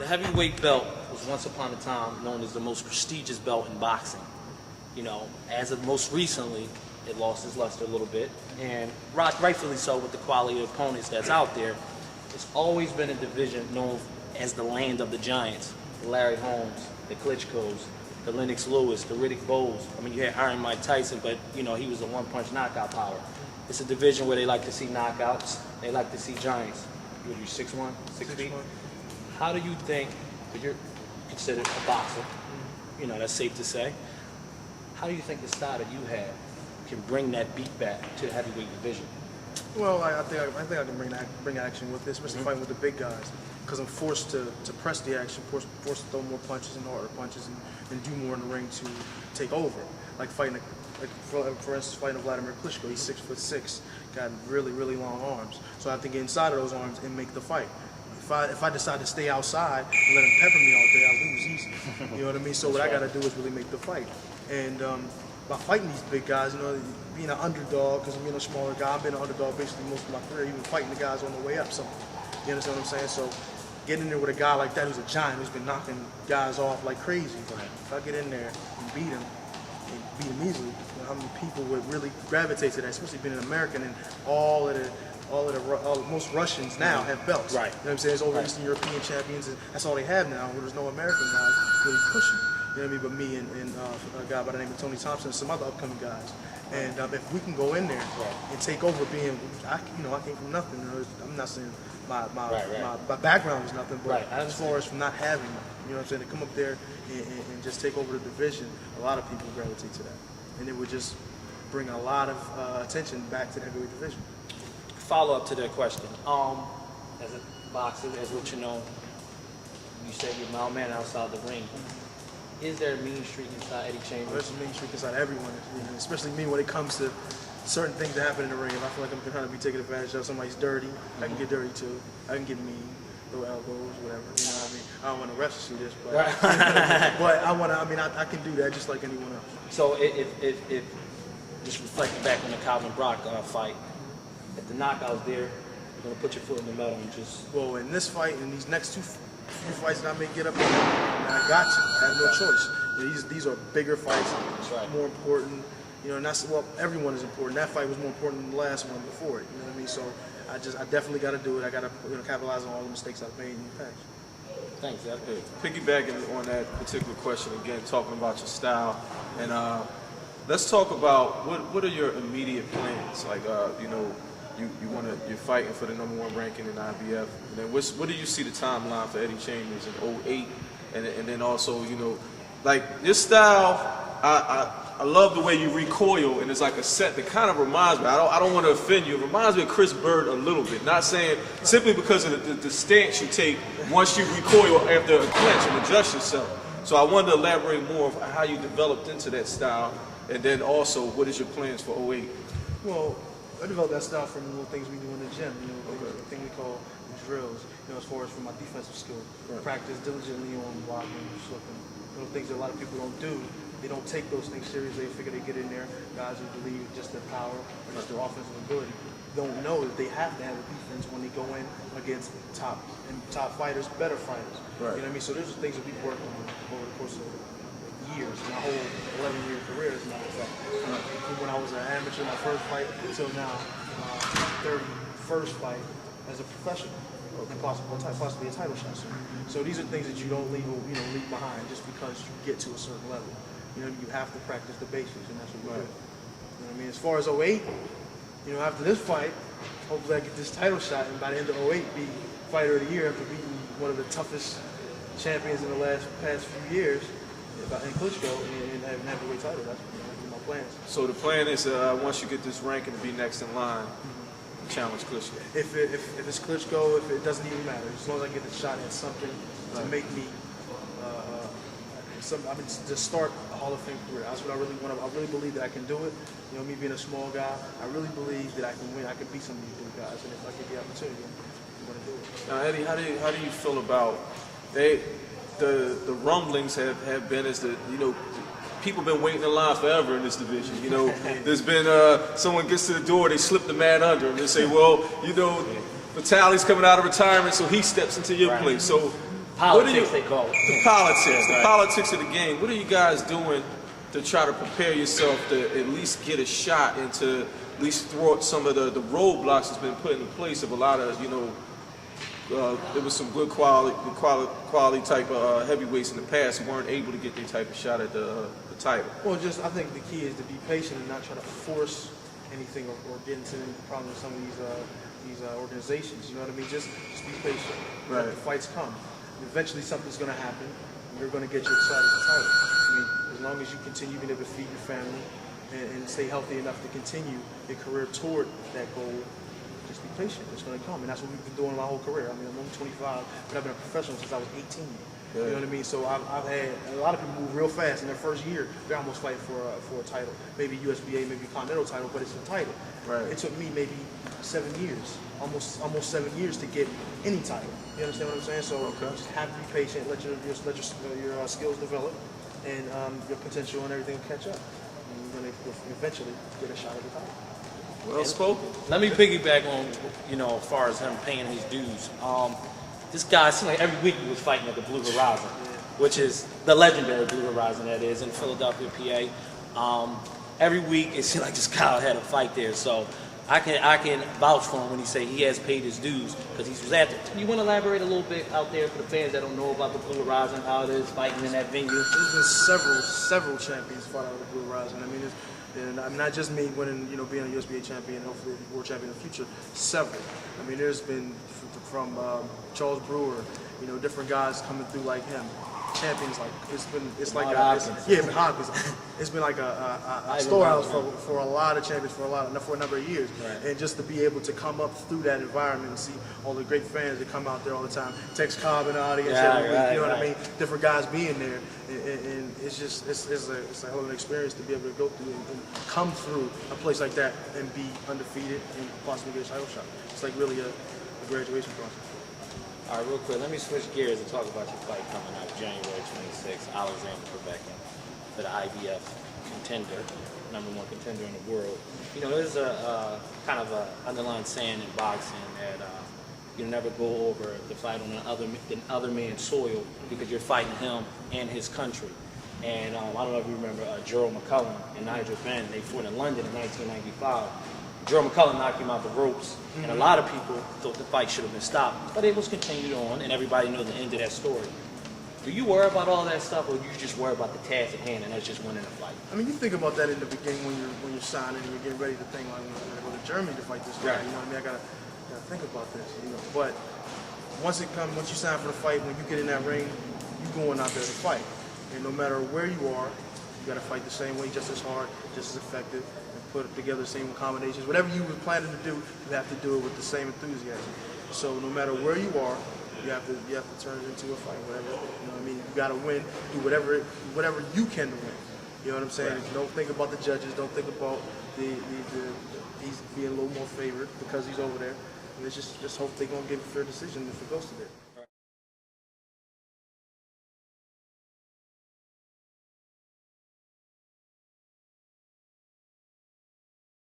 The heavyweight belt was once upon a time known as the most prestigious belt in boxing. You know, as of most recently, it lost its luster a little bit, and rightfully so with the quality of opponents that's out there. It's always been a division known as the land of the giants. The Larry Holmes, the Klitschko's, the Lennox Lewis, the Riddick Bowes. I mean, you had Iron Mike Tyson, but, you know, he was a one-punch knockout power. It's a division where they like to see knockouts. They like to see giants. What are you, 6'1", 6 feet? How do you think, because you're considered a boxer, you know, that's safe to say, how do you think the style that you have can bring that beat back to the heavyweight division? Well, I think I can bring action with this, especially fighting with the big guys, because I'm forced to press the action, forced to throw more punches and harder punches, and do more in the ring to take over. Like fighting, for instance, fighting Vladimir Klitschko. He's 6'6", got really long arms. So I have to get inside of those arms and make the fight. If I decide to stay outside and let him pepper me all day, I lose easy. You know what I mean? So what I got to do is really make the fight. And by fighting these big guys, you know, being an underdog, because I'm being a smaller guy, I've been an underdog basically most of my career, even fighting the guys on the way up. So you understand what I'm saying? So getting in there with a guy like that who's a giant, who's been knocking guys off like crazy. If I get in there and beat him easily, you know, how many people would really gravitate to that, especially being an American, and most Russians now have belts. Right. You know what I'm saying? It's over Eastern European champions, and that's all they have now, where there's no American guys really pushing. You know what I mean? But me and a guy by the name of Tony Thompson and some other upcoming guys. And if we can go in there and take over being, I came from nothing. You know, I'm not saying my background is nothing, but as far as from not having, you know what I'm saying, to come up there and just take over the division, a lot of people gravitate to that. And it would just bring a lot of attention back to the heavyweight division. Follow up to that question. As a boxer, as what you know, you say you're my man outside the ring. Is there a mean streak inside Eddie Chambers? There's a mean streak inside everyone, especially me when it comes to certain things that happen in the ring. If I feel like I'm trying to be taken advantage of, somebody's dirty, I can get dirty too. I can get mean, throw elbows, whatever. You know what I mean? I don't want to refs to see this, but I can do that just like anyone else. So if just reflecting back on the Calvin Brock fight, if the knockout's there, you're gonna put your foot in the metal and just. Well, in this fight, in these next few fights that I may get up in, I got to. I have no choice. These are bigger fights, more important. You know, and everyone is important. That fight was more important than the last one before it. You know what I mean? So I definitely got to do it. I got to capitalize on all the mistakes I've made in the past. Thanks. That's good. Piggybacking on that particular question again, talking about your style, and let's talk about what are your immediate plans? Like, you know, you're fighting for the #1 ranking in IBF, and then what do you see the timeline for Eddie Chambers in 08, and then also, you know, like your style, I love the way you recoil, and it's like a set that kind of reminds me, I don't want to offend you, it reminds me of Chris Bird a little bit, not saying simply because of the stance you take once you recoil after a clinch and adjust yourself. So I wanted to elaborate more of how you developed into that style, and then also what is your plans for 08? Well, I developed that style from little things we do in the gym, you know, the thing we call drills, you know, as far as from my defensive skill. Practice diligently on blocking, slipping, little things that a lot of people don't do. They don't take those things seriously. They figure they get in there. Guys who believe just their power or just their offensive ability don't know that they have to have a defense when they go in against top fighters, better fighters. You know what I mean? So there's things that we've worked on over the course of years, my whole 11-year career, as a matter of fact. When I was an amateur, my first fight, until now, 31st fight as a professional, and possibly a title shot. So these are things that you don't leave behind just because you get to a certain level. You know, you have to practice the basics, and that's what we do. You know what I mean? As far as 08, you know, after this fight, hopefully I get this title shot, and by the end of 08, be fighter of the year after beating one of the toughest champions in the past few years, in Klitschko, and having an heavyweight title. That's my plans. So the plan is once you get this ranking to be next in line, challenge Klitschko. If it's Klitschko, if it doesn't even matter, as long as I get a shot at something to make me, to start a Hall of Fame career. That's what I really want. I really believe that I can do it. You know, me being a small guy, I really believe that I can win. I can beat some of these big guys, and if I get the opportunity, I'm going to do it. Now, Eddie, how do you feel about the rumblings have been as the, you know, people been waiting in line forever in this division. You know, there's been someone gets to the door, they slip the man under, and they say, well, you know, Vitaly's coming out of retirement, so he steps into your place. So Politics, they call it. The politics, the politics of the game. What are you guys doing to try to prepare yourself to at least get a shot and to at least thwart some of the roadblocks that's been put in place of a lot of, there was some good quality type of heavyweights in the past who weren't able to get their type of shot at the title. Well, I think the key is to be patient and not try to force anything or get into any problem with some of these organizations. You know what I mean? Just be patient. Right. Let the fights come. Eventually, something's going to happen, and you're going to get your shot at the title. I mean, as long as you continue being able to feed your family and stay healthy enough to continue your career toward that goal, just be patient. It's going to come, and that's what we've been doing my whole career. I mean, I'm only 25, but I've been a professional since I was 18. Yeah. You know what I mean? So I've had a lot of people move real fast in their first year. They're almost fighting for a title, maybe USBA, maybe continental title, but it's a title. Right. It took me maybe 7 years, almost 7 years to get any title. You understand what I'm saying? So just have to be patient. Let your skills develop, and your potential and everything will catch up. And you're going to eventually get a shot at the title. Well spoken. Let me piggyback on, as far as him paying his dues. This guy seemed like every week he was fighting at the Blue Horizon, which is the legendary Blue Horizon that is in Philadelphia, PA. Every week it seemed like this guy had a fight there. So I can vouch for him when he say he has paid his dues because he was at there. You want to elaborate a little bit out there for the fans that don't know about the Blue Horizon, how it is fighting in that venue? There's been several champions fought out of the Blue Horizon. I mean, and not just me winning, being a USBA champion, hopefully world champion in the future. Several. I mean, there's been from Charles Brewer, different guys coming through like him. Champions it's like Hopkins. It's been like a storehouse for a lot of champions for a number of years, right. And just to be able to come up through that environment and see all the great fans that come out there all the time. Tex Cobb in the audience every week, you know what I mean? Different guys being there, and it's a hell of an experience to be able to go through and come through a place like that and be undefeated and possibly get a title shot. It's like really a graduation process. All right, real quick, let me switch gears and talk about your fight coming up January 26th, Alexander Povetkin, for the IBF contender, #1 contender in the world. There's a kind of a underlying saying in boxing that you never go over the fight on another man's soil because you're fighting him and his country. And I don't know if you remember Gerald McCullum and Nigel Benn. They fought in London in 1995. Gerald McCullum knocked him out the ropes, and a lot of people thought the fight should have been stopped, but it was continued on, and everybody knew the end of that story. Do you worry about all that stuff, or do you just worry about the task at hand, and that's just winning the fight? I mean, you think about that in the beginning when you're signing and you're getting ready to think, like, I'm going to go to Germany to fight this guy. Right. You know what I mean? I gotta think about this. But once you sign for the fight, when you get in that ring, you're going out there to fight, and no matter where you are, you got to fight the same way, just as hard, just as effective. Put together the same combinations. Whatever you were planning to do, you have to do it with the same enthusiasm. So no matter where you are, you have to turn it into a fight. Whatever, you know what I mean? You got to win. Do whatever you can to win. You know what I'm saying? Right. Don't think about the judges. Don't think about he's being a little more favored because he's over there. And it's just hope they're gonna give a fair decision if it goes to that.